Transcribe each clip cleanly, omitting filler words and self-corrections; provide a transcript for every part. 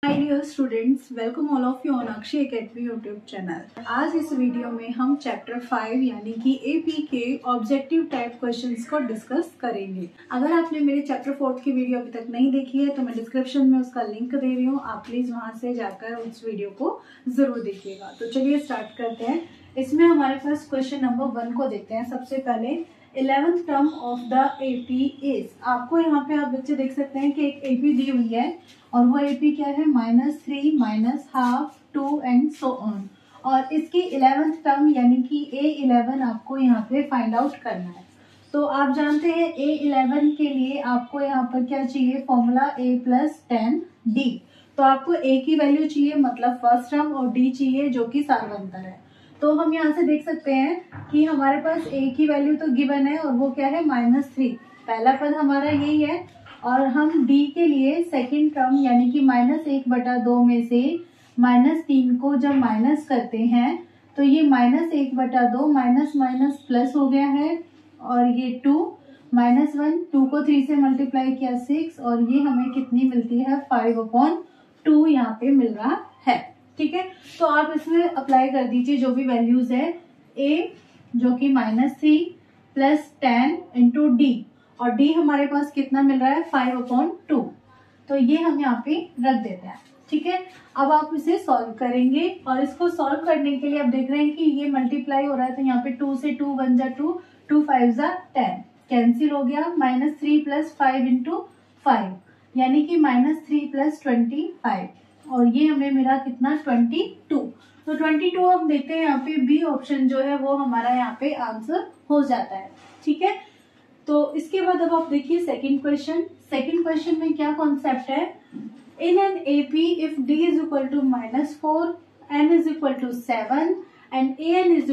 Hi dear students, welcome all of you on Akshay academy YouTube channel. आज इस video में हम चैप्टर 5 यानी कि एपी के ऑब्जेक्टिव टाइप क्वेश्चंस को डिस्कस करेंगे। अगर आपने मेरे चैप्टर 4 की वीडियो अभी तक नहीं देखी है तो मैं डिस्क्रिप्शन में उसका लिंक दे रही हूँ, आप प्लीज वहां से जाकर उस वीडियो को जरूर देखिएगा। तो चलिए स्टार्ट करते हैं। इसमें हमारे पास क्वेश्चन नंबर 1 को देखते हैं। सबसे पहले 11th term of the AP is. आपको यहाँ पे आप बच्चे देख सकते हैं कि एक एपी दी हुई है और वो एपी क्या है, -3, -12, 2 एंड सो ऑन। और इसकी 11th टर्म यानी कि A11 आपको यहाँ पे फाइंड आउट करना है। तो आप जानते हैं A11 के लिए आपको यहाँ पर क्या चाहिए, फॉर्मूला A + 10D। तो आपको A की वैल्यू चाहिए मतलब फर्स्ट टर्म, और D चाहिए जो कि सार्वंतर है। तो हम यहाँ से देख सकते हैं कि हमारे पास A की वैल्यू तो गिवन है और वो क्या है, -3। पहला पद हमारा यही है। और हम D के लिए सेकंड टर्म यानी कि -1/2 में से -3 को जब माइनस करते हैं तो ये -1/2 माइनस माइनस प्लस हो गया है। और ये 2 -1, 2 को 3 से मल्टीप्लाई किया 6, और ये हमें कितनी मिलती है, 5/2 यहाँ पे मिल रहा है। ठीक है, तो आप इसमें अप्लाई कर दीजिए जो भी वैल्यूज है। A जो कि -3 + 10 × D, और D हमारे पास कितना मिल रहा है, 5/2। तो ये हम यहाँ पे रख देते हैं। ठीक है, अब आप इसे सॉल्व करेंगे और इसको सॉल्व करने के लिए आप देख रहे हैं कि ये मल्टीप्लाई हो रहा है। तो यहाँ पे 2 से 2 1 जा 2, 2 5 जा 10, कैंसिल हो गया। -3 + 5 × 5 यानी कि -3 + 25, और ये हमें मिला कितना, 22। तो 22 हम देखते हैं यहाँ पे बी ऑप्शन जो है वो हमारा यहाँ पे आंसर हो जाता है। ठीक है, तो इसके बाद अब आप देखिए सेकंड क्वेश्चन। सेकंड क्वेश्चन में क्या कॉन्सेप्ट है, in an AP if D = -4, N = 7 and AN =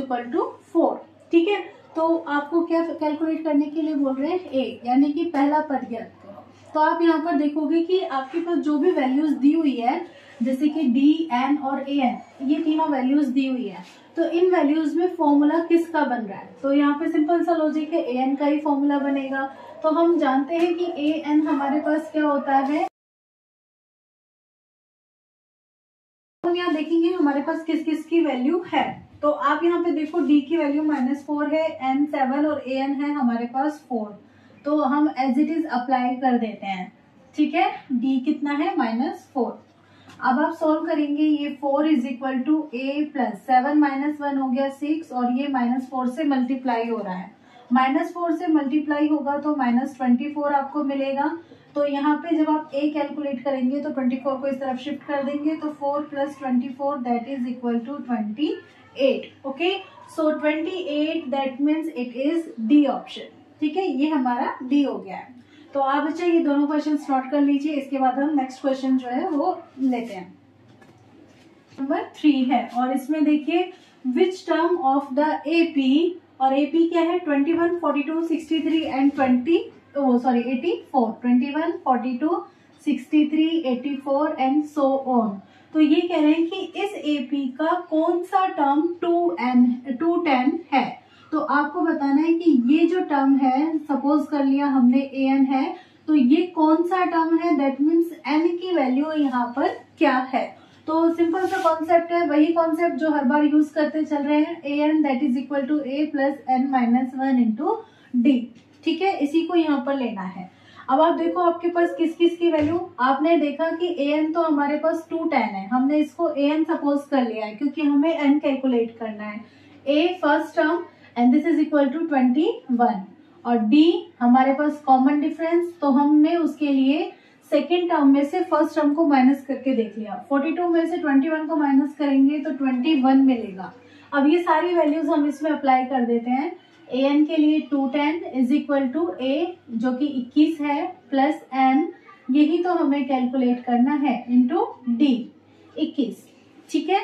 4। ठीक है, तो आपको क्या कैलकुलेट करने के लिए बोल रहे हैं, A यानी कि पहला पद ज्ञात करो। तो आप यहाँ पर देखोगे कि आपके पास जो भी वैल्यूज दी हुई है, जैसे कि D, N और AN, ये तीनों वैल्यूज दी हुई है। तो इन वैल्यूज में फॉर्मूला किसका बन रहा है, तो यहाँ पे सिंपल सा लॉजिक है, AN का ही फॉर्मूला बनेगा। तो हम जानते हैं कि AN हमारे पास क्या होता है। हम यहाँ देखेंगे हमारे पास किस किस की वैल्यू है। तो आप यहाँ पे देखो D की वैल्यू -4 है, N 7 और AN है हमारे पास 4। तो हम एज इट इज अप्लाई कर देते हैं। ठीक है, D कितना है, -4। अब आप सोल्व करेंगे, ये 4 = A + 7 - 1 हो गया 6, और ये -4 से मल्टीप्लाई हो रहा है। -4 से मल्टीप्लाई होगा तो -24 आपको मिलेगा। तो यहाँ पे जब आप A कैलकुलेट करेंगे तो 24 को इस तरफ शिफ्ट कर देंगे, तो 4 + 24 that is equal to 28। Okay, so 28 that means it is D option. ठीक है, ये हमारा D हो गया है। तो आप बच्चे ये दोनों क्वेश्चन नोट कर लीजिए। इसके बाद हम नेक्स्ट क्वेश्चन जो है वो लेते हैं। नंबर 3 है, और इसमें देखिए which term of the AP, और एपी क्या है, 21, 42, 63 एंड 84, 21, 42, 63, 84 एंड सो ऑन। तो ये कह रहे हैं कि इस एपी का कौन सा टर्म 210 है। तो आपको बताना है कि ये जो टर्म है, सपोज कर लिया हमने AN है, तो ये कौन सा टर्म है, दैट मीन्स N की वैल्यू यहाँ पर क्या है। तो सिंपल सा कॉन्सेप्ट है, वही कॉन्सेप्ट जो हर बार यूज करते चल रहे हैं, AN that is equal to A + N - 1 × D। ठीक है, इसी को यहाँ पर लेना है। अब आप देखो आपके पास किस किस की वैल्यू, आपने देखा कि AN तो हमारे पास 210 है, हमने इसको AN सपोज कर लिया है क्योंकि हमें N कैलकुलेट करना है। A first term and this is equal to 21, और D हमारे पास कॉमन डिफरेंस, तो हमने उसके लिए सेकेंड टर्म में से फर्स्ट टर्म को माइनस करके देख लिया। 42 में से 21 को माइनस करेंगे तो 21 मिलेगा। अब ये सारी वैल्यूज हम इसमें अप्लाई कर देते हैं। AN के लिए 210 इज इक्वल टू A जो कि 21 है प्लस N, यही तो हमें कैलकुलेट करना है, इंटू D 21। ठीक है,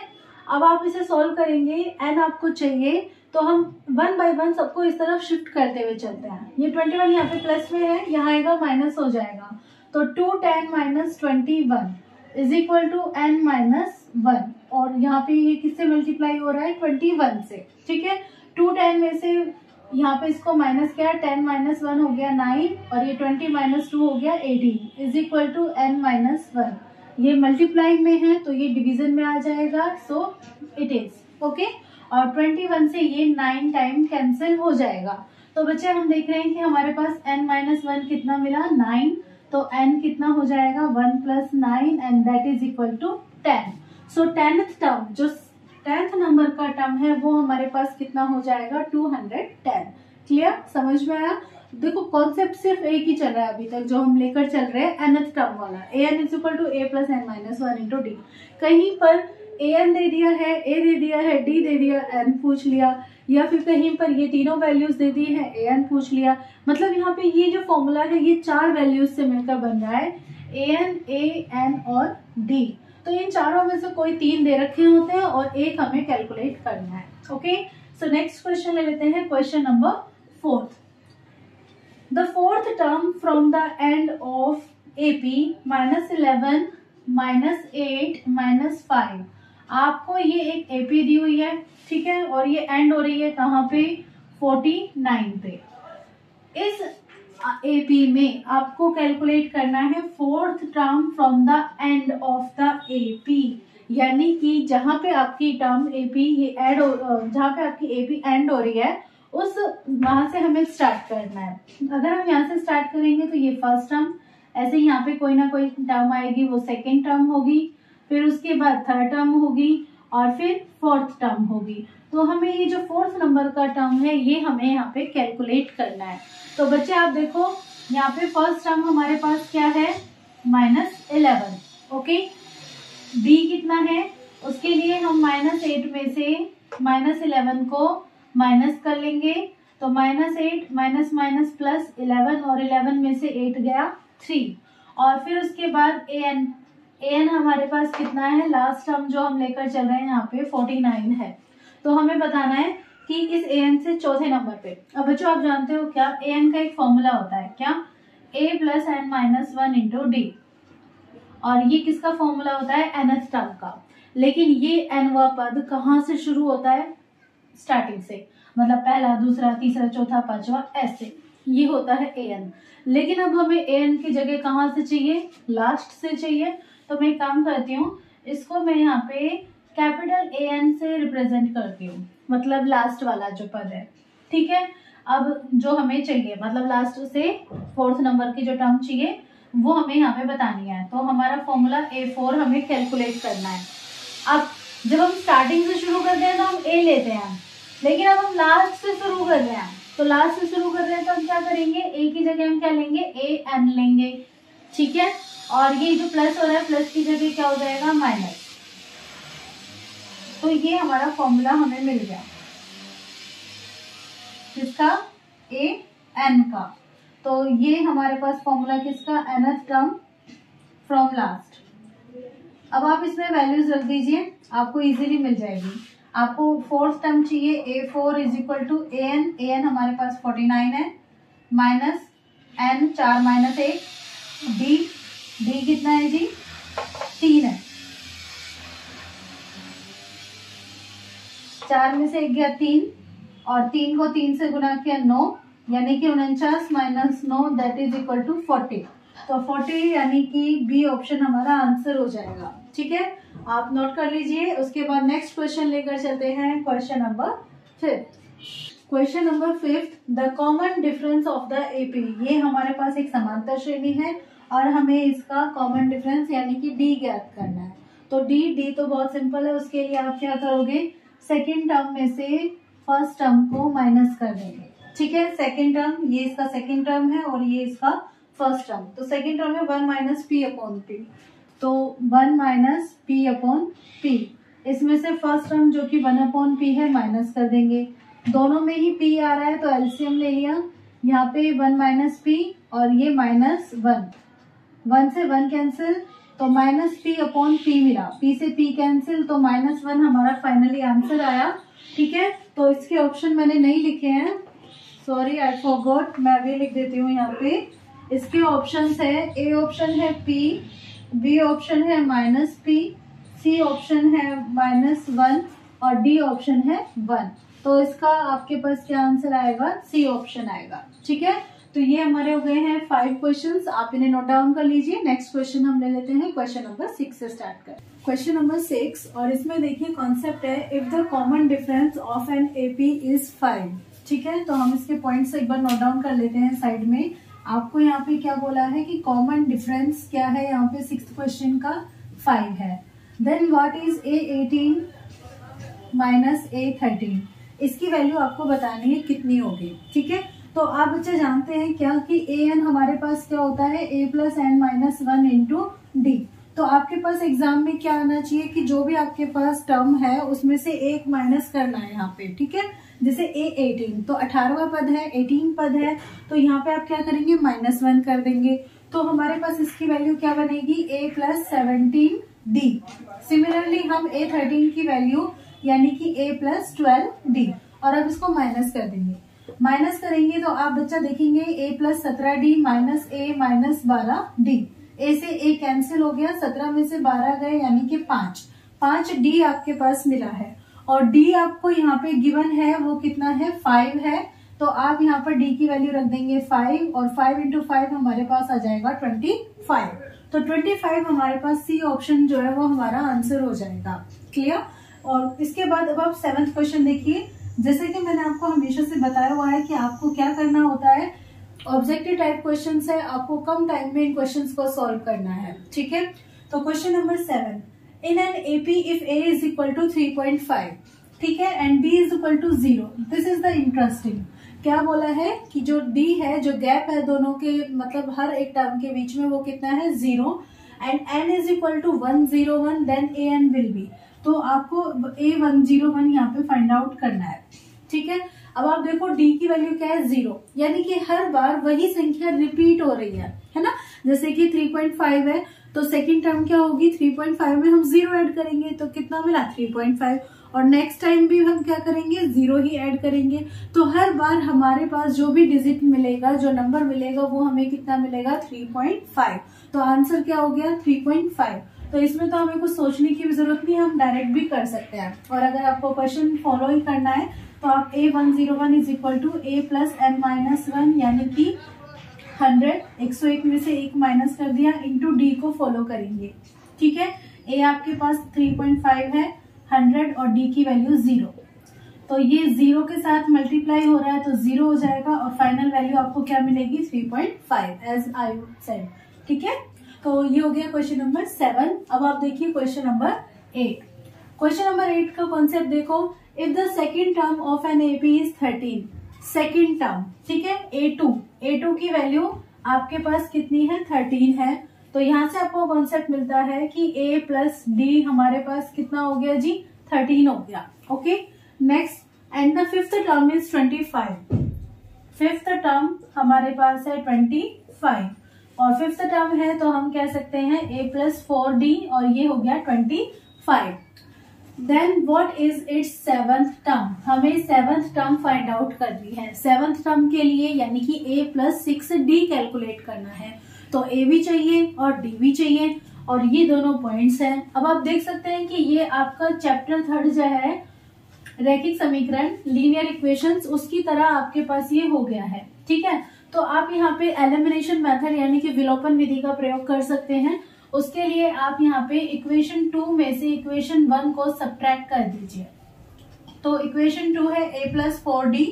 अब आप इसे सॉल्व करेंगे, N आपको चाहिए, तो हम 1 बाय 1 सबको इस तरफ शिफ्ट करते हुए चलते हैं। ये 21 यहाँ पे प्लस में है, यहाँ आएगा माइनस हो जाएगा। तो 210 - 21 इज इक्वल टू N - 1, और यहाँ पे ये किससे मल्टीप्लाई हो रहा है, 21 से। ठीक है, 210 में से यहाँ पे इसको माइनस किया, 10 - 1 हो गया 9, और ये 20 - 2 हो गया 18 इज इक्वल टू N - 1। ये मल्टीप्लाई में है तो ये डिवीजन में आ जाएगा, सो इट इज ओके। और 21 से ये 9 टाइम कैंसिल हो जाएगा। तो बच्चे हम देख रहे हैं कि हमारे पास n-1 कितना मिला, 9। तो n कितना हो जाएगा, 1 + 9 and that is equal to 10। सो 10th टर्म, जो 10th नंबर का टर्म है वो हमारे पास कितना हो जाएगा, 210। क्लियर, समझ में आया। देखो कॉन्सेप्ट सिर्फ एक ही चल रहा है अभी तक जो हम लेकर चल रहे हैं, nth टर्म वाला, an = a + n-1 × d। कहीं पर an दे दिया है, a दे दिया है, d दे दिया, n पूछ लिया, या फिर कहीं पर ये तीनों वैल्यूज दे दी है, an पूछ लिया। मतलब यहाँ पे ये जो फॉर्मूला है ये 4 वैल्यूज से मिलकर बन रहा है, an, a, n और d। तो इन चारों में से कोई 3 दे रखे होते हैं और एक हमें कैलकुलेट करना है। ओके, सो नेक्स्ट क्वेश्चन ले लेते हैं, question number 4। The fourth term from the end of AP -11 -8 -5। आपको ये एक AP दी हुई है, ठीक है, और ये एंड हो रही है कहाँ पे, 49 पे। इस AP में आपको कैलकुलेट करना है fourth term from the end of the AP, यानी कि जहां पे आपकी टर्म AP ये एड, जहां पे आपकी AP एंड हो रही है उस वहां से हमें स्टार्ट करना है। अगर हम यहाँ से स्टार्ट करेंगे तो ये फर्स्ट टर्म, ऐसे यहाँ पे कोई ना कोई टर्म आएगी, वो सेकेंड टर्म होगी, फिर उसके बाद थर्ड टर्म होगी और फिर फोर्थ टर्म होगी। तो हमें ये जो फोर्थ नंबर का टर्म है ये हमें यहाँ पे कैलकुलेट करना है। तो बच्चे आप देखो यहाँ पे फर्स्ट टर्म हमारे पास क्या है, -11। ओके, b कितना है, उसके लिए हम -8 में से -11 को माइनस कर लेंगे। तो -8 माइनस प्लस 11 और 11 में से 8 गया 3। और फिर उसके बाद an हमारे पास कितना है, लास्ट टर्म जो हम लेकर चल रहे हैं यहाँ पे 49 है। तो हमें बताना है कि इस an से चौथे नंबर पे। अब बच्चों आप जानते हो क्या, an का एक फॉर्मूला होता है क्या, a + n-1 × d। और ये किसका फॉर्मूला होता है, nth टर्म का। लेकिन ये nवां पद कहाँ से शुरू होता है, स्टार्टिंग से, मतलब पहला, दूसरा, तीसरा, चौथा, पांचवा, ऐसे ये होता है an। लेकिन अब हमें an की जगह कहाँ से चाहिए, लास्ट से चाहिए। तो मैं काम करती हूँ, इसको मैं यहाँ पे कैपिटल AN से रिप्रेजेंट करती हूँ, मतलब लास्ट वाला जो पद है, ठीक है। अब जो हमें चाहिए, मतलब लास्ट से फोर्थ नंबर की जो टर्म चाहिए वो हमें यहाँ पे बतानी है। तो हमारा फॉर्मूला A4 हमें कैलकुलेट करना है। अब जब हम स्टार्टिंग से शुरू करते हैं तो हम A लेते हैं, लेकिन अब हम लास्ट से शुरू कर रहे हैं, तो लास्ट से शुरू कर रहे हैं तो हम क्या करेंगे, A की जगह हम क्या लेंगे, AN लेंगे, ठीक है। और ये जो प्लस हो रहा है, प्लस की जगह क्या हो जाएगा, माइनस। तो ये हमारा फॉर्मूला हमें मिल गया, किसका, AN का। तो ये हमारे पास फॉर्मूला किसका, nth टर्म फ्रॉम लास्ट। अब आप इसमें वैल्यूज रख दीजिए, आपको इजीली मिल जाएगी। आपको फोर्थ टर्म चाहिए, A4 = AN हमारे पास 49 है, माइनस n 4 - 1 d कितना है जी, 3 है। 4 में से 1 गया 3, और 3 को 3 से गुना किया 9, यानी कि 49 - 9 दैट इज इक्वल टू 40। तो 40 यानी कि बी ऑप्शन हमारा आंसर हो जाएगा, ठीक है। आप नोट कर लीजिए। उसके बाद नेक्स्ट क्वेश्चन लेकर चलते हैं, question number 5। Question number 5, the common difference of the AP। ये हमारे पास एक समांतर श्रेणी है और हमें इसका कॉमन डिफरेंस यानी कि D ज्ञात करना है। तो D तो बहुत सिंपल है, उसके लिए आप क्या करोगे, सेकेंड टर्म में से फर्स्ट टर्म को माइनस कर देंगे, ठीक है। सेकेंड टर्म, ये इसका सेकेंड टर्म है और ये इसका फर्स्ट टर्म। तो सेकेंड टर्म है 1 - p/p, तो 1 - p/p। इसमें से फर्स्ट टर्म जो कि 1/p है माइनस कर देंगे। दोनों में ही p आ रहा है तो एलसीएम ले लिया, यहाँ पे 1 - p और ये -1, 1 से 1 कैंसिल, तो -p/p मिला, p से p कैंसिल, तो -1 हमारा फाइनली आंसर आया, ठीक है। तो इसके ऑप्शन मैंने नहीं लिखे हैं, सॉरी आई फॉरगॉट, मैं अभी लिख देती हूँ यहाँ पे। इसके ऑप्शंस है, ए ऑप्शन है p, बी ऑप्शन है -p, सी ऑप्शन है -1 और डी ऑप्शन है 1। तो इसका आपके पास क्या आंसर आएगा, सी ऑप्शन आएगा, ठीक है। तो ये हमारे हो गए हैं 5 क्वेश्चंस, आप इन्हें नोट डाउन कर लीजिए। नेक्स्ट क्वेश्चन हम ले लेते हैं, क्वेश्चन नंबर 6 से स्टार्ट करें। क्वेश्चन नंबर 6, और इसमें देखिए कॉन्सेप्ट है if the common difference of an AP is 5। ठीक है, तो हम इसके पॉइंट्स एक बार नोट डाउन कर लेते हैं साइड में। आपको यहाँ पे क्या बोला है कि कॉमन डिफरेंस क्या है, यहाँ पे 6th क्वेश्चन का 5 है। Then what is A18 minus A13, इसकी वैल्यू आपको बतानी है कितनी होगी। ठीक है, तो आप बच्चे जानते हैं क्या कि an हमारे पास क्या होता है a plus n minus 1 into d. तो आपके पास एग्जाम में क्या आना चाहिए कि जो भी आपके पास टर्म है उसमें से एक माइनस करना है यहाँ पे। ठीक है, जैसे A18 तो 18वां पद है, 18 पद है, तो यहाँ पे आप क्या करेंगे -1 कर देंगे। तो हमारे पास इसकी वैल्यू क्या बनेगी a प्लस 17d। सिमिलरली हम A13 की वैल्यू यानी कि a प्लस 12d, और अब इसको माइनस कर देंगे। माइनस करेंगे तो आप बच्चा देखेंगे a plus 17d minus a minus 12d। a से a कैंसिल हो गया, 17 में से 12 गए यानी कि 5d आपके पास मिला है। और d आपको यहाँ पे गिवन है वो कितना है, 5 है। तो आप यहाँ पर d की वैल्यू रख देंगे 5, और 5 इंटू 5 हमारे पास आ जाएगा 25। तो 25 हमारे पास सी ऑप्शन जो है वो हमारा आंसर हो जाएगा। क्लियर। और इसके बाद अब आप 7th क्वेश्चन देखिए। जैसे कि मैंने आपको हमेशा से बताया हुआ है कि आपको क्या करना होता है, ऑब्जेक्टिव टाइप क्वेश्चंस है, आपको कम टाइम में इन क्वेश्चंस को सॉल्व करना है। ठीक है, तो question number 7, in an AP if a is equal to 3.5, ठीक है, and b is equal to 0, this is the interesting. क्या बोला है कि जो d है, जो गैप है दोनों के, मतलब हर एक टर्म के बीच में, वो कितना है 0, and n is equal to 101, then an will be. तो आपको A101 यहाँ पे फाइंड आउट करना है। ठीक है, अब आप देखो d की वैल्यू क्या है 0, यानी कि हर बार वही संख्या रिपीट हो रही है ना। जैसे कि 3.5 है तो सेकंड टर्म क्या होगी, 3.5 में हम 0 ऐड करेंगे तो कितना मिला 3.5, और नेक्स्ट टाइम भी हम क्या करेंगे 0 ही ऐड करेंगे। तो हर बार हमारे पास जो भी डिजिट मिलेगा, जो नंबर मिलेगा, वो हमें कितना मिलेगा 3.5। तो आंसर क्या हो गया 3.5। तो इसमें तो हमें कुछ सोचने की भी जरूरत नहीं है, हम डायरेक्ट भी कर सकते हैं। और अगर आपको क्वेश्चन फॉलो ही करना है तो आप A101 is equal to a plus n minus 1 यानी कि 100, 101 में से 1 माइनस कर दिया, इंटू डी को फॉलो करेंगे। ठीक है, a आपके पास 3.5 है, 100 और d की वैल्यू 0, तो ये 0 के साथ मल्टीप्लाई हो रहा है तो 0 हो जाएगा, और फाइनल वैल्यू आपको क्या मिलेगी 3.5 एज आई सेड। ठीक है, तो ये हो गया क्वेश्चन नंबर 7। अब आप देखिए क्वेश्चन नंबर 8। क्वेश्चन नंबर 8 का कॉन्सेप्ट देखो, if the second term of an AP is 13, second term, ठीक है, A2 की वैल्यू आपके पास कितनी है 13 है। तो यहाँ से आपको कॉन्सेप्ट मिलता है कि a प्लस डी हमारे पास कितना हो गया जी 13 हो गया। Okay, next, and the fifth term is 25। Fifth term हमारे पास है 25, और फिफ्थ टर्म है तो हम कह सकते हैं a प्लस 4d, और ये हो गया 25। Then what is its seventh term, हमें सेवंथ टर्म फाइंड आउट करनी है। सेवंथ टर्म के लिए यानी कि a प्लस 6d कैलकुलेट करना है, तो a भी चाहिए और d भी चाहिए, और ये दोनों पॉइंट्स हैं। अब आप देख सकते हैं कि ये आपका चैप्टर 3 जो है रैखिक समीकरण, लीनियर इक्वेशंस, उसकी तरह आपके पास ये हो गया है। ठीक है, तो आप यहाँ पे एलिमिनेशन मेथड यानी कि विलोपन विधि का प्रयोग कर सकते हैं। उसके लिए आप यहाँ पे इक्वेशन 2 में से इक्वेशन 1 को सब्ट्रैक्ट कर दीजिए। तो इक्वेशन 2 है a plus 4d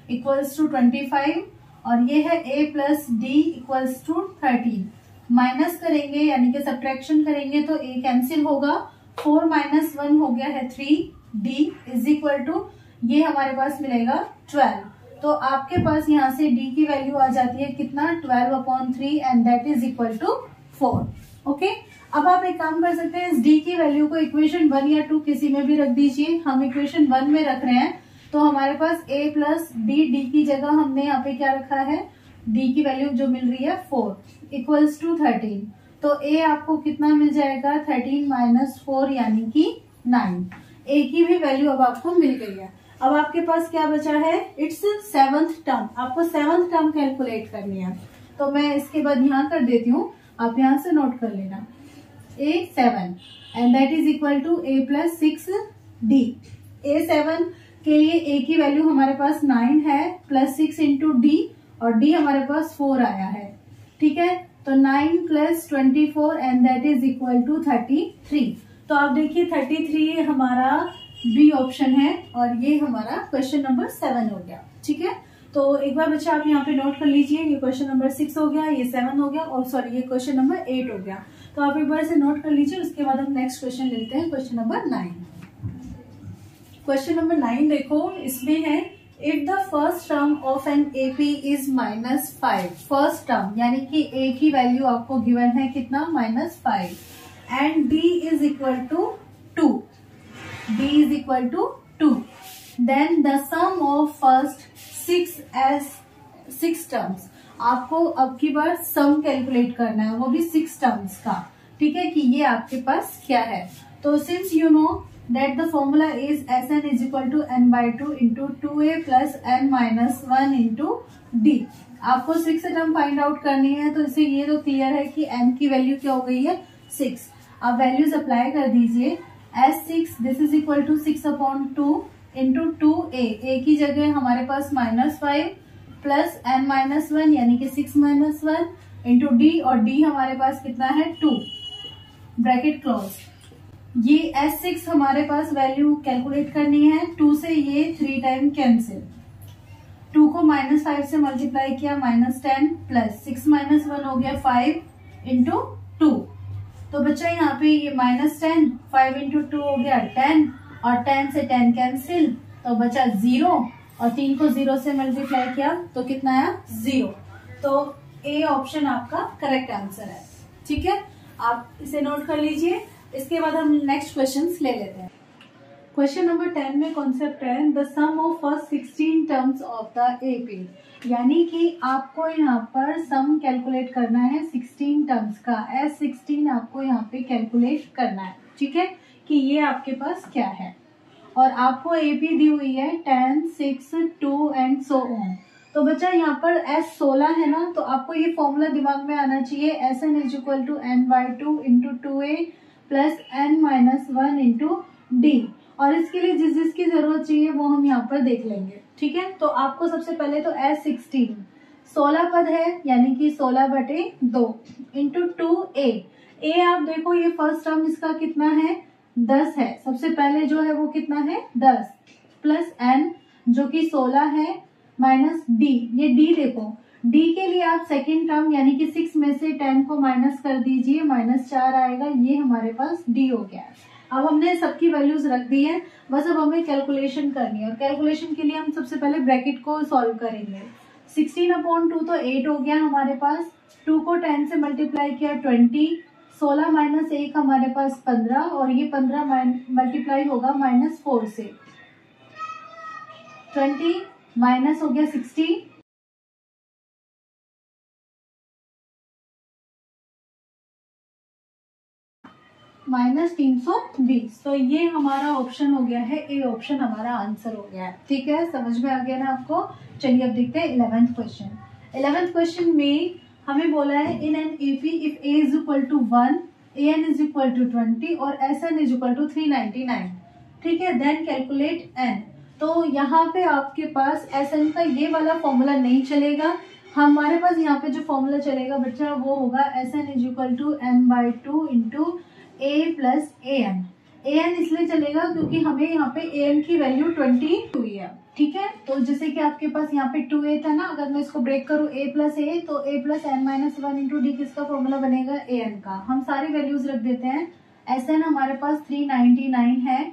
equals to 25, और ये है a plus d equals to 13। Minus करेंगे यानी कि सब्ट्रैक्शन करेंगे तो a कैंसिल होगा, 4 माइनस 1 हो गया है 3d इज इक्वल टू, ये हमारे पास मिलेगा 12। तो आपके पास यहाँ से d की वैल्यू आ जाती है कितना 12/3, and that is equal to 4। Okay, अब आप एक काम कर सकते हैं, इस d की वैल्यू को इक्वेशन 1 या 2 किसी में भी रख दीजिए। हम इक्वेशन 1 में रख रहे हैं तो हमारे पास a प्लस d की जगह हमने यहाँ पे क्या रखा है, d की वैल्यू जो मिल रही है 4 इक्वल्स टू 13। तो a आपको कितना मिल जाएगा 13 माइनस 4 यानी कि 9। a की भी वैल्यू अब आपको मिल गई है। अब आपके पास क्या बचा है, इट्स सेवंथ टर्म, आपको सेवंथ टर्म कैलकुलेट करनी है। तो मैं इसके बाद यहाँ कर देती हूँ, आप यहाँ से नोट कर लेना, a7 and that is equal to a plus 6d। a7 के लिए a की वैल्यू हमारे पास 9 है, प्लस 6 इंटू डी, और डी हमारे पास 4 आया है, ठीक है। तो 9 + 24 and that is equal to 33। तो आप देखिए 33 हमारा बी ऑप्शन है और ये हमारा क्वेश्चन नंबर 7 हो गया, ठीक है। तो एक बार बच्चा आप यहाँ पे नोट कर लीजिए, ये क्वेश्चन नंबर 6 हो गया, ये 7 हो गया और सॉरी ये क्वेश्चन नंबर 8 हो गया। तो आप एक बार से नोट कर लीजिए, उसके बाद हम नेक्स्ट क्वेश्चन लेते हैं, क्वेश्चन नंबर 9। क्वेश्चन नंबर 9 देखो, इसमें है if the first term of an AP is -5, first term यानी कि ए की वैल्यू आपको गिवन है कितना, -5 and d is equal to 2, d is equal to 2, then the sum of first 6 terms. आपको अब की बार सम कैलकुलेट करना है, वो भी 6 टर्म्स का, ठीक है, कि ये आपके पास क्या है। तो since you know that the formula is Sn is equal to n/2 into 2a plus n-1 into d। आपको 6 टर्म फाइंड आउट करनी है, तो इससे ये तो क्लियर है कि n की वैल्यू क्या हो गई है, 6। आप वैल्यूज अप्लाई कर दीजिए, S6 this is equal to 6/2 into 2a, a की जगह हमारे पास -5 प्लस n-1 यानी कि 6-1 इंटू d, और d हमारे पास कितना है 2, ब्रैकेट क्लोज। ये S6 हमारे पास वैल्यू कैलकुलेट करनी है, 2 से ये 3 टाइम कैंसिल, 2 को -5 से मल्टीप्लाई किया -10 प्लस 6-1 हो गया 5 इंटू 2। तो बच्चा यहाँ पे ये -10, 5 इंटू 2 हो गया 10 और 10 से 10 कैंसिल, तो बचा 0 और 3 को 0 से मल्टीप्लाई किया तो कितना आया 0। तो ए ऑप्शन आपका करेक्ट आंसर है, ठीक है। आप इसे नोट कर लीजिए, इसके बाद हम नेक्स्ट क्वेश्चंस ले लेते हैं। क्वेश्चन नंबर 10 में कॉन्सेप्ट है the sum of first 16 terms of the AP, यानी कि आपको यहाँ पर सम कैलकुलेट करना है 16 टर्म्स का, S16 आपको यहाँ पे कैलकुलेट करना है, ठीक है, कि ये आपके पास क्या है। और आपको एपी दी हुई है 10, 6, 2 एंड सो ऑन। तो बच्चा यहाँ पर S16 है ना, तो आपको ये फॉर्मूला दिमाग में आना चाहिए, Sn is equal to n/2 into 2a plus n-1 into d. और इसके लिए जिस जिसकी जरूरत चाहिए वो हम यहाँ पर देख लेंगे, ठीक है। तो आपको सबसे पहले तो S16 16 पद है यानी कि 16/2 इंटू 2a। ए आप देखो ये फर्स्ट टर्म इसका कितना है 10 है, सबसे पहले जो है वो कितना है 10 प्लस n जो कि 16 है माइनस डी, ये डी देखो, डी के लिए आप सेकेंड टर्म यानी कि 6 में से 10 को माइनस कर दीजिए, -4 आएगा, ये हमारे पास डी हो गया है। अब हमने सबकी वैल्यूज रख दी है, बस अब हमें कैलकुलेशन करनी है, और कैलकुलेशन के लिए हम सबसे पहले ब्रैकेट को सॉल्व करेंगे। 16/2 तो 8 हो गया हमारे पास, 2 को 10 से मल्टीप्लाई किया 20, 16 माइनस 1 हमारे पास 15, और ये 15 मल्टीप्लाई होगा -4 से, 20 माइनस हो गया 60, -320। तो ये हमारा ऑप्शन हो गया है, ए ऑप्शन हमारा आंसर हो गया है, ठीक है, समझ में आ गया ना आपको। चलिए अब देखते हैं 11th क्वेश्चन। 11th क्वेश्चन में हमें बोला है in an AP if a is equal to 1, an is equal to 20 और Sn इज इक्वल टू 399, ठीक है, देन कैलकुलेट n। तो यहाँ पे आपके पास Sn का ये वाला फॉर्मूला नहीं चलेगा, हमारे पास यहाँ पे जो फॉर्मूला चलेगा बच्चा वो होगा Sn is equal to n/2 into a plus an इसलिए चलेगा क्योंकि हमें यहाँ पे an की वैल्यू 20 हुई है, ठीक है। तो जैसे कि आपके पास यहाँ पे 2a था ना, अगर मैं इसको ब्रेक करूँ a प्लस a तो a plus n-1 into D किसका फॉर्मूला बनेगा an का। हम सारी वैल्यूज रख देते हैं, Sn हमारे पास 399 है,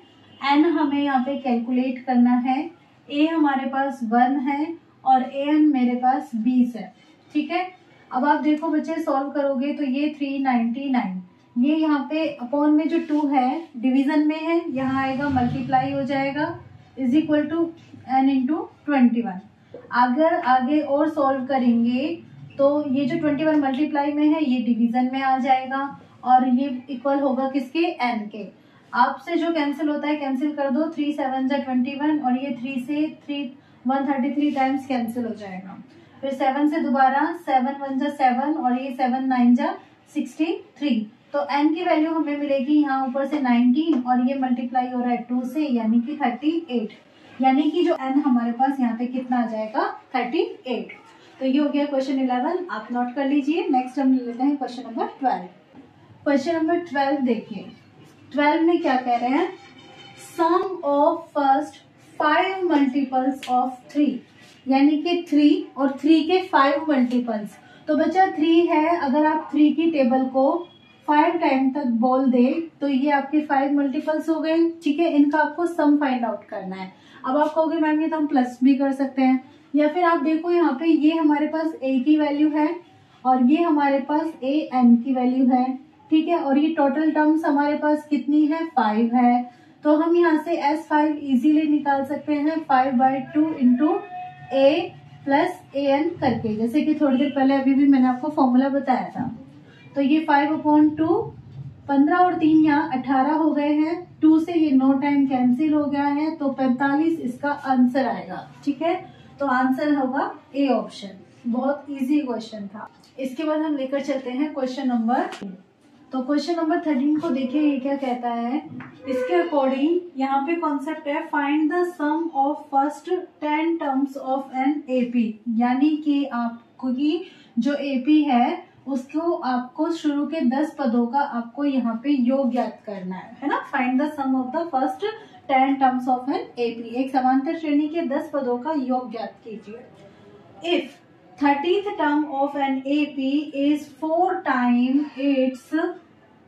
n हमें यहाँ पे कैलकुलेट करना है, a हमारे पास 1 है और an मेरे पास 20 है, ठीक है। अब आप देखो बच्चे सॉल्व करोगे तो ये 399, ये यहाँ पे अपॉन में जो 2 है डिवीजन में है, यहाँ आएगा मल्टीप्लाई हो जाएगा, is equal to n into 21। अगर आगे और सॉल्व करेंगे तो ये जो 21 मल्टीप्लाई में है ये डिवीजन में आ जाएगा और ये इक्वल होगा किसके, n के। आपसे जो कैंसिल होता है कैंसिल कर दो, 3 7 जा 21 और ये 3 से 133 टाइम्स कैंसिल हो जाएगा, फिर 7 से दोबारा 7 1 जा 7 और ये 7 9 जा 63। तो n की वैल्यू हमें मिलेगी यहाँ ऊपर से 19 और ये मल्टीप्लाई हो रहा है 2 से यानी कि 38, यानी कि जो n हमारे पास यहाँ पे कितना आ जाएगा 38। तो ये हो गया क्वेश्चन 11, आप नोट कर लीजिए। नेक्स्ट हम ले लेते हैं क्वेश्चन नंबर 12। क्वेश्चन नंबर 12 देखिए, 12 में क्या कह रहे हैं, सम ऑफ फर्स्ट 5 मल्टीपल्स ऑफ 3, यानी कि 3 और 3 के 5 मल्टीपल्स। तो बच्चा 3 है, अगर आप 3 की टेबल को 5 टाइम तक बोल दे तो ये आपके 5 मल्टीपल्स हो गए, ठीक है। इनका आपको सम फाइंड आउट करना है। अब आप कहोगे मैम ये तो हम प्लस भी कर सकते हैं, या फिर आप देखो यहाँ पे ये हमारे पास a की वैल्यू है और ये हमारे पास an की वैल्यू है, ठीक है। और ये टोटल टर्म्स हमारे पास कितनी है, 5 है। तो हम यहाँ से S5 इजीली निकाल सकते हैं 5/2 इंटू a प्लस an करके, जैसे कि थोड़ी देर पहले अभी भी मैंने आपको फॉर्मूला बताया था। तो ये 5/2, 15 और 3 यहाँ 18 हो गए हैं, 2 से ये 9 टाइम कैंसिल हो गया है, तो 45 इसका आंसर आएगा, ठीक है। तो आंसर होगा ए ऑप्शन। बहुत इजी क्वेश्चन था। इसके बाद हम लेकर चलते हैं क्वेश्चन नंबर, तो क्वेश्चन नंबर 13 को देखिए ये क्या कहता है। इसके अकॉर्डिंग यहाँ पे कॉन्सेप्ट है find the sum of first 10 terms of an AP, यानी कि आपको की जो एपी है उसको आपको शुरू के 10 पदों का आपको यहाँ पे योग ज्ञात करना है ना। Find the sum of the first 10 terms of an AP, एक समांतर श्रेणी के 10 पदों का योग ज्ञात कीजिए। If 30th term of an AP is 4 time it's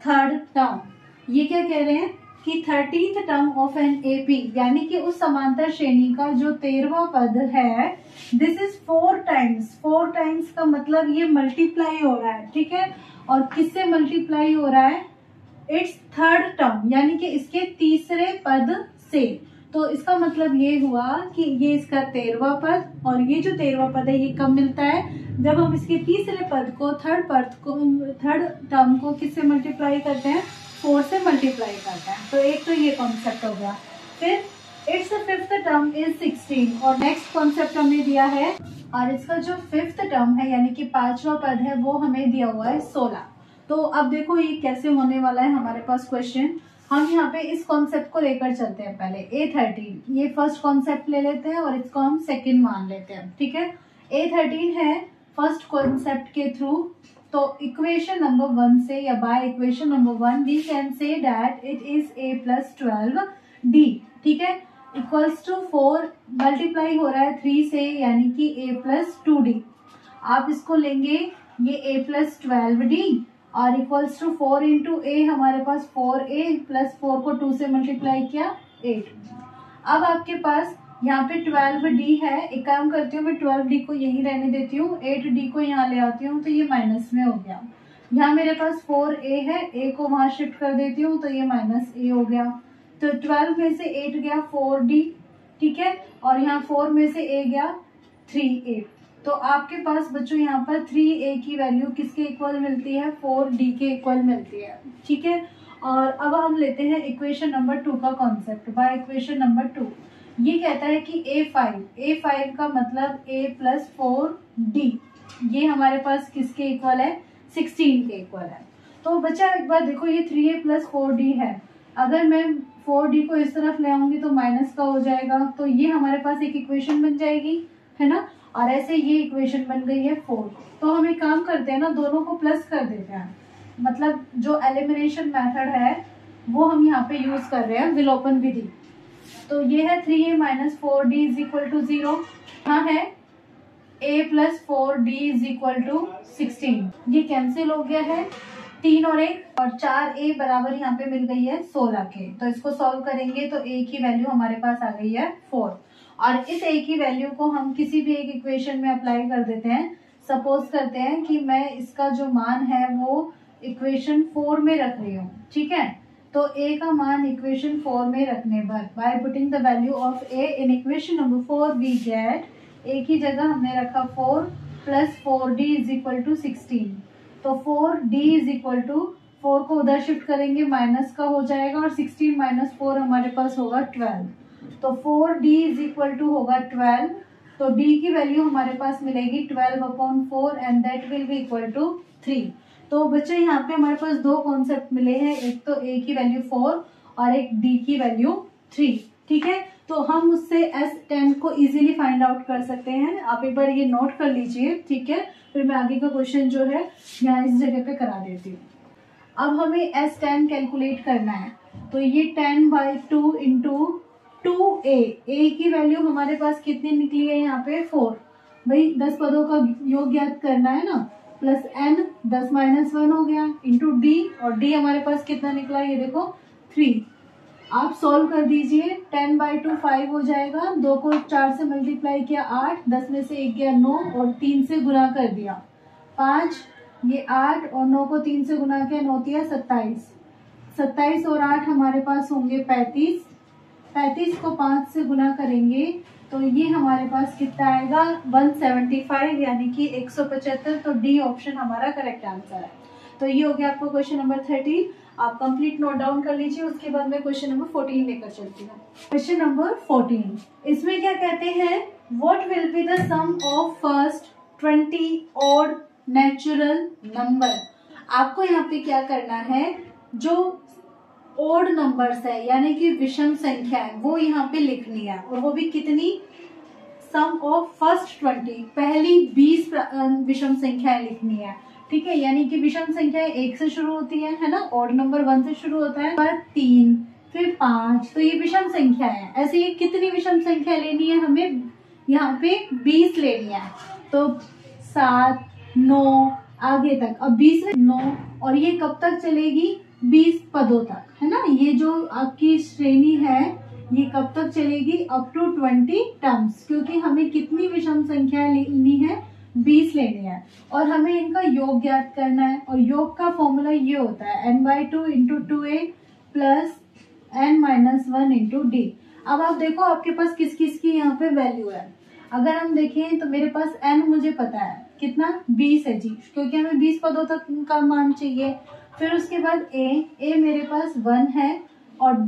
third term, ये क्या कह रहे हैं कि 30th term of an AP यानी कि उस समांतर श्रेणी का जो 13वां पद है, दिस इज 4 टाइम्स। 4 टाइम्स का मतलब ये मल्टीप्लाई हो रहा है, ठीक है। और किससे मल्टीप्लाई हो रहा है, इट्स थर्ड टर्म, यानी कि इसके तीसरे पद से। तो इसका मतलब ये हुआ कि ये इसका 13वां पद, और ये जो 13वां पद है ये कब मिलता है, जब हम इसके तीसरे पद को थर्ड टर्म को किससे मल्टीप्लाई करते हैं, 4 से मल्टीप्लाई करते हैं। तो एक तो ये कॉन्सेप्ट हो गया। फिर इट्स 5th टर्म इज 16, और नेक्स्ट कॉन्सेप्ट हमें दिया है, और इसका जो 5th टर्म है यानी कि 5वां पद है वो हमें दिया हुआ है 16। तो अब देखो ये कैसे होने वाला है हमारे पास क्वेश्चन। हम यहाँ पे इस कॉन्सेप्ट को लेकर चलते हैं। पहले A13, ये फर्स्ट कॉन्सेप्ट ले लेते हैं और इसको हम सेकंड मान लेते हैं, ठीक है। A13 है फर्स्ट कॉन्सेप्ट के थ्रू, तो इक्वेशन नंबर 1 से या by equation number 1 we can say that it is a + 12d, ठीक है, इक्वल्स टू 4 मल्टीप्लाई हो रहा है 3 से, यानी कि a + 2d। आप इसको लेंगे ये a + 12d और इक्वल्स टू 4 इंटू ए, हमारे पास 4a + 4 को 2 से मल्टीप्लाई किया 8। अब आपके पास यहाँ पे 12d है, एक काम करती हूँ मैं 12d को यहीं रहने देती हूँ, 8d को यहाँ ले आती हूँ, तो ये माइनस में हो गया। यहाँ मेरे पास 4a है, a को वहां शिफ्ट कर देती हूँ तो ये -a हो गया। तो 12 में से 8 गया 4d, ठीक है, और यहाँ 4 में से a गया 3a। तो आपके पास बच्चों यहाँ पर 3a की वैल्यू किसके इक्वल मिलती है, 4d के इक्वल मिलती है, ठीक है। और अब हम लेते हैं इक्वेशन नंबर 2 का कॉन्सेप्ट। बाय इक्वेशन नंबर 2 ये कहता है कि a5 का मतलब a + 4d, ये हमारे पास किसके इक्वल है, 16 के इक्वल है। तो बच्चा एक बार देखो ये 3a + 4d है, अगर मैं 4d को इस तरफ ले आऊंगी तो माइनस का हो जाएगा, तो ये हमारे पास एक इक्वेशन बन जाएगी, है ना। और ऐसे ये इक्वेशन बन गई है 4। तो हम एक काम करते हैं ना, दोनों को प्लस कर देते हैं, मतलब जो एलिमिनेशन मेथड है वो हम यहाँ पे यूज कर रहे हैं, विलोपन विधि। तो ये है 3a - 4d = 0, यहाँ है a + 4d = 16, ये कैंसिल हो गया है, 3 और 1 और 4a बराबर यहाँ पे मिल गई है 16 के। तो इसको सॉल्व करेंगे तो a की वैल्यू हमारे पास आ गई है 4, और इस a की वैल्यू को हम किसी भी एक इक्वेशन में अप्लाई कर देते हैं। सपोज करते हैं कि मैं इसका जो मान है वो इक्वेशन 4 में रख रही हूँ, ठीक है। तो a का मान इक्वेशन 4 में रखने पर by putting the value of a in equation number 4 we get, a की जगह हमने रखा 4 + 4d = 16। तो 4d = 4 को उधर शिफ्ट करेंगे माइनस का हो जाएगा, और 16 - 4 हमारे पास होगा 12। तो 4d = होगा 12, तो d की वैल्यू हमारे पास मिलेगी 12/4 and that will be equal to 3। तो बच्चे यहाँ पे हमारे पास दो कॉन्सेप्ट मिले हैं, एक तो a की वैल्यू 4 और एक d की वैल्यू 3, ठीक है। तो हम उससे S10 को इजीली फाइंड आउट कर सकते हैं। आप एक बार ये नोट कर लीजिए, ठीक है। फिर मैं आगे का क्वेश्चन जो है यहाँ इस जगह पे करा देती हूँ। अब हमें S10 कैलकुलेट करना है, तो ये 10/2 इंटू 2a, a की वैल्यू हमारे पास कितनी निकली है यहाँ पे 4। भाई 10 पदों का योग ज्ञात करना है ना, प्लस n 10 - 1 हो गया इंटू d, और d हमारे पास कितना निकला ये देखो 3। आप सॉल्व कर दीजिए, 10/2 5 हो जाएगा, 2 को 4 से मल्टीप्लाई किया 8, 10 में से 1 गया 9 और 3 से गुना कर दिया 5, ये 8 और 9 को 3 से गुना किया 9 तिया 27, 27 और 8 हमारे पास होंगे 35, 35 को 5 से गुना करेंगे तो ये हमारे पास कितना आएगा 175 यानी कि 175। तो डी ऑप्शन हमारा करेक्ट आंसर है। तो ये हो गया आपको क्वेश्चन नंबर 13। आप कंप्लीट नोट डाउन कर लीजिए, उसके बाद मैं क्वेश्चन नंबर 14 लेकर चलती हूँ। क्वेश्चन नंबर 14, इसमें क्या कहते हैं, what will be the sum of first 20 odd natural number. आपको यहाँ पे क्या करना है, जो ओड नंबर्स है यानी कि विषम संख्या है वो यहाँ पे लिखनी है, और वो भी कितनी, सम ऑफ फर्स्ट 20, पहली 20 विषम संख्याएं लिखनी है, ठीक है। यानी कि विषम संख्या 1 से शुरू होती है ना, ऑड नंबर 1 से शुरू होता है, पर 3 फिर 5, तो ये विषम संख्या है। ऐसे ये कितनी विषम संख्या लेनी है, हमें यहाँ पे 20 लेनी है, तो 7 9 आगे तक, अब 20 में 9, और ये कब तक चलेगी 20 पदों तक, है ना। ये जो आपकी श्रेणी है ये कब तक चलेगी, अप टू 20 टर्म्स, क्योंकि हमें कितनी विषम संख्या लेनी है 20 लेनी है, और हमें इनका योग ज्ञात करना है। और योग का फॉर्मूला ये होता है n/2 into 2a plus n - 1 into d। अब आप देखो आपके पास किस किस की यहाँ पे वैल्यू है। अगर हम देखें तो मेरे पास n मुझे पता है कितना 20 है जी, क्योंकि हमें 20 पदों तक का मान चाहिए। फिर उसके बाद a मेरे पास 1 है, और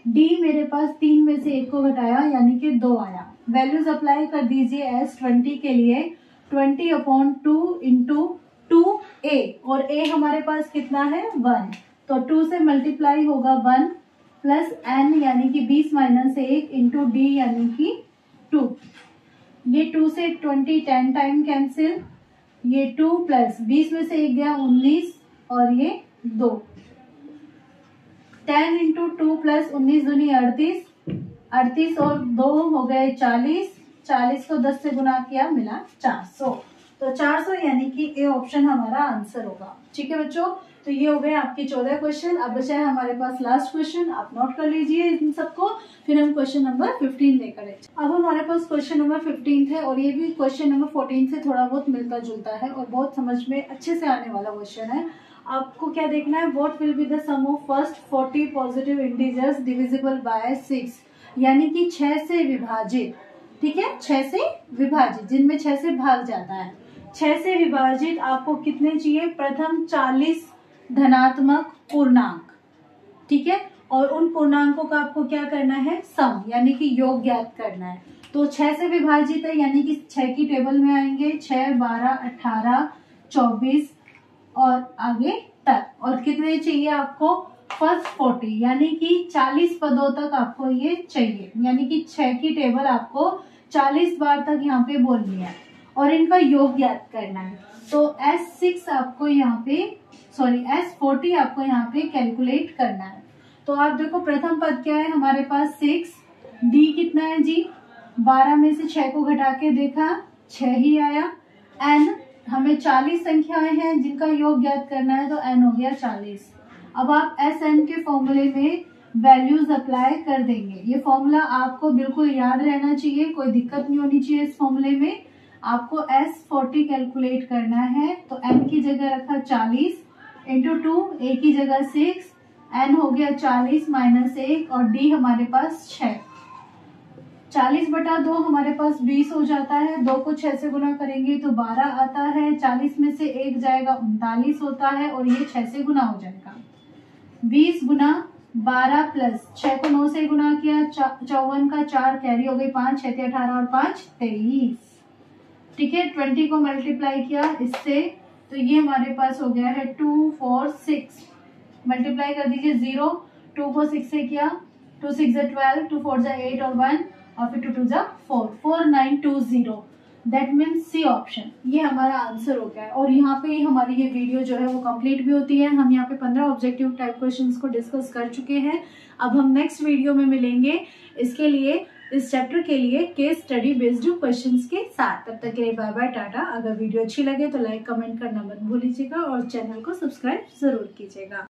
d मेरे पास 3 में से 1 को घटाया यानी कि 2 आया। वैल्यूज अप्लाई कर दीजिए S20 के लिए, 20/2 इंटू 2a, और a हमारे पास कितना है 1, तो 2 से मल्टीप्लाई होगा 1 प्लस n यानी कि 20 - 1 इंटू d यानी कि 2। ये 2 से 20 10 टाइम कैंसिल, ये 2 प्लस 20 में से 1 गया 19 और ये 2, 10 इंटू 2 प्लस 19 दूनी 38, 38 और 2 हो गए 40, 40 को 10 से गुना किया मिला 400, तो 400 यानी कि ए ऑप्शन हमारा आंसर होगा। ठीक है बच्चों, तो ये हो गए आपके 14 क्वेश्चन। अब बचा है हमारे पास लास्ट क्वेश्चन, आप नोट कर लीजिए इन सबको, फिर हम क्वेश्चन नंबर 15 लेकर आए। अब हमारे पास क्वेश्चन नंबर 15 है, और ये भी क्वेश्चन नंबर 14 से थोड़ा बहुत मिलता जुलता है और बहुत समझ में अच्छे से आने वाला क्वेश्चन है। आपको क्या देखना है, what will be the sum of first 40 positive integers divisible by 6, यानी कि 6 से विभाजित, ठीक है, 6 से विभाजित, जिनमें 6 से भाग जाता है, 6 से विभाजित आपको कितने चाहिए, प्रथम 40 धनात्मक पूर्णांक, ठीक है, और उन पूर्णांकों का आपको क्या करना है, सम यानी कि योग ज्ञात करना है। तो 6 से विभाजित है यानी कि 6 की टेबल में आएंगे, 6 12 18 24 और आगे तक, और कितने चाहिए आपको, फर्स्ट 40 यानी कि 40 पदों तक आपको ये चाहिए, यानी कि 6 की टेबल आपको 40 बार तक यहाँ पे बोलनी है और इनका योग ज्ञात करना है। तो S6 आपको यहाँ पे S40 आपको यहाँ पे कैलकुलेट करना है। तो आप देखो प्रथम पद क्या है हमारे पास 6, D कितना है जी, 12 में से 6 को घटा के देखा 6 ही आया, N हमें 40 संख्याएं हैं जिनका योग ज्ञात करना है, तो N हो गया 40। अब आप SN के फॉर्मूले में वैल्यूज अप्लाई कर देंगे। ये फॉर्मूला आपको बिल्कुल याद रहना चाहिए, कोई दिक्कत नहीं होनी चाहिए इस फॉर्मूले में। आपको S40 कैलकुलेट करना है, तो N की जगह रखा 40 इंटू 2, A की जगह 6, N हो गया 40 माइनस 1 और D हमारे पास 6, 40/2 हमारे पास 20 हो जाता है, 2 को 6 से गुना करेंगे तो 12 आता है, 40 में से 1 जाएगा 39 होता है और ये 6 से गुना हो जाएगा, 20 गुना 12 प्लस 6 को 9 से गुना किया, 54 का 4 कैरी हो गई 5, 6 18 और 5 23, ठीक है। 20 को मल्टीप्लाई किया इससे, तो ये हमारे पास हो गया है 2 4 6, मल्टीप्लाई कर दीजिए 0, 2 को 6 से किया 2 6 जा 12, 2 4 जा 8 और 1 और फिर 2 2 जा 4, 4920। दैट मीन्स सी ऑप्शन, ये हमारा आंसर हो गया है। और यहाँ पे हमारी ये वीडियो जो है वो कंप्लीट भी होती है। हम यहाँ पे 15 ऑब्जेक्टिव टाइप क्वेश्चंस को डिस्कस कर चुके हैं। अब हम नेक्स्ट वीडियो में मिलेंगे इसके लिए, इस चैप्टर के लिए केस स्टडी बेस्ड क्वेश्चंस के साथ। तब तक के लिए बाय बाय, टाटा। अगर वीडियो अच्छी लगे तो लाइक कमेंट करना मत भूलिएगा और चैनल को सब्सक्राइब जरूर कीजिएगा।